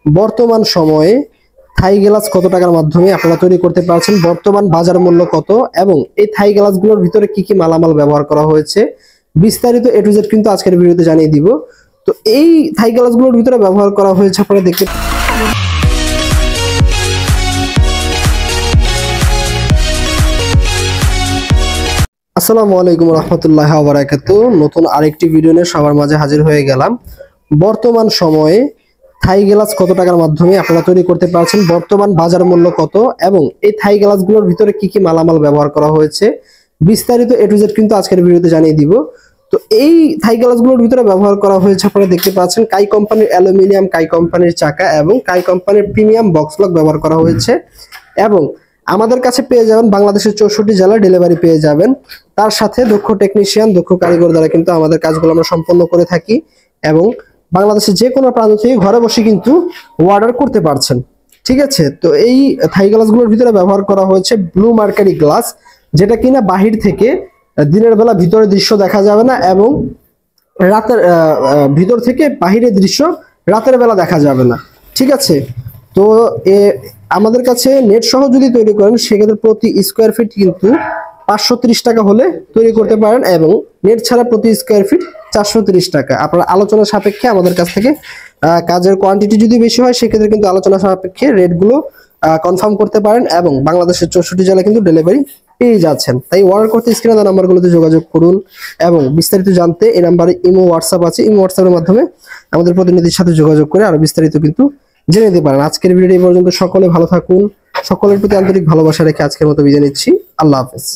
বর্তমান সময়ে Thai glass কত টাকার মাধ্যমে আপনারা তৈরি করতে পারছেন, বর্তমান বাজার মূল্য কত এবং এই থাই গ্লাসগুলোর ভিতরে কি কি মালামাল ব্যবহার করা হয়েছে, বিস্তারিত এ টু জেড কিন্তু আজকের ভিডিওতে জানিয়ে দিব। তো এই থাই গ্লাসগুলোর ভিতরে ব্যবহার করা হয়েছে আপনারা দেখতে। আসসালামু আলাইকুম রহমতুল্লাহ বারাকাতুহু। নতুন আরেকটি ভিডিও নিয়ে সবার মাঝে হাজির হয়ে গেলাম। বর্তমান সময়ে থাই গ্লাস কত টাকার মাধ্যমে আপনারা তৈরি করতে পারছেন, বর্তমান বাজার মূল্য কত এবং এই থাই গ্লাসগুলোর ভিতরে কি কি মালামাল ব্যবহার করা হয়েছে, বিস্তারিত এ টু জেড কিন্তু আজকের ভিডিওতে জানিয়ে দিব। তো এই থাই গ্লাসগুলোর ভিতরে ব্যবহার করা হয়েছে আপনারা দেখতে পাচ্ছেন কাই কোম্পানির অ্যালুমিনিয়াম, কাই কোম্পানির চাকা এবং কাই কোম্পানির প্রিমিয়াম বক্স লক ব্যবহার করা হয়েছে এবং আমাদের কাছে পেয়ে যাবেন বাংলাদেশের 64 জেলায় ডেলিভারি পেয়ে যাবেন। তার সাথে দক্ষ টেকনিশিয়ান, দক্ষ কারিগর দ্বারা কিন্তু আমাদের কাজগুলো আমরা সম্পন্ন করে থাকি এবং বাংলাদেশের যে কোনো প্রান্ত থেকে ঘরে বসে কিন্তু অর্ডার করতে পারছেন। ঠিক আছে, তো এই থাই গ্লাসগুলোর ভিতরে ব্যবহার করা হয়েছে ব্লু মার্কারি গ্লাস, যেটা কিনা বাহির থেকে দিনের বেলা ভিতরের দৃশ্য দেখা যাবে না এবং রাতের ভিতর থেকে বাহিরের দৃশ্য রাতের বেলা দেখা যাবে না। ঠিক আছে, তো আমাদের কাছে নেট সহ যদি তৈরি করেন সেক্ষেত্রে প্রতি স্কোয়ার ফিট কিন্তু 530 টাকা হলে তৈরি করতে পারেন এবং নেট ছাড়া প্রতি স্কোয়ার ফিট 430 টাকা। আপনারা আলোচনা সাপেক্ষে আমাদের কাছ থেকে কাজের কোয়ান্টিটি যদি বেশি হয় সেক্ষেত্রে কিন্তু আলোচনা সাপেক্ষে রেটগুলো কনফার্ম করতে পারেন এবং বাংলাদেশের 64 জেলায় কিন্তু ডেলিভারি পেয়ে যাচ্ছেন। তাই অর্ডার করতে স্ক্রিনে দেওয়া নাম্বারগুলোতে যোগাযোগ করুন এবং বিস্তারিত জানতে এই নাম্বারে ইমো হোয়াটসঅ্যাপ আছে, ইমো হোয়াটসঅ্যাপের মাধ্যমে আমাদের প্রতিনিধির সাথে যোগাযোগ করে আরো বিস্তারিত কিন্তু জেনে নিতে পারেন। আজকের ভিডিওটি এই পর্যন্ত। সকলে ভালো থাকুন, সকলের প্রতি আন্তরিক ভালোবাসা রেখে আজকের মতো বিদায় নিচ্ছি। আল্লাহ হাফেজ।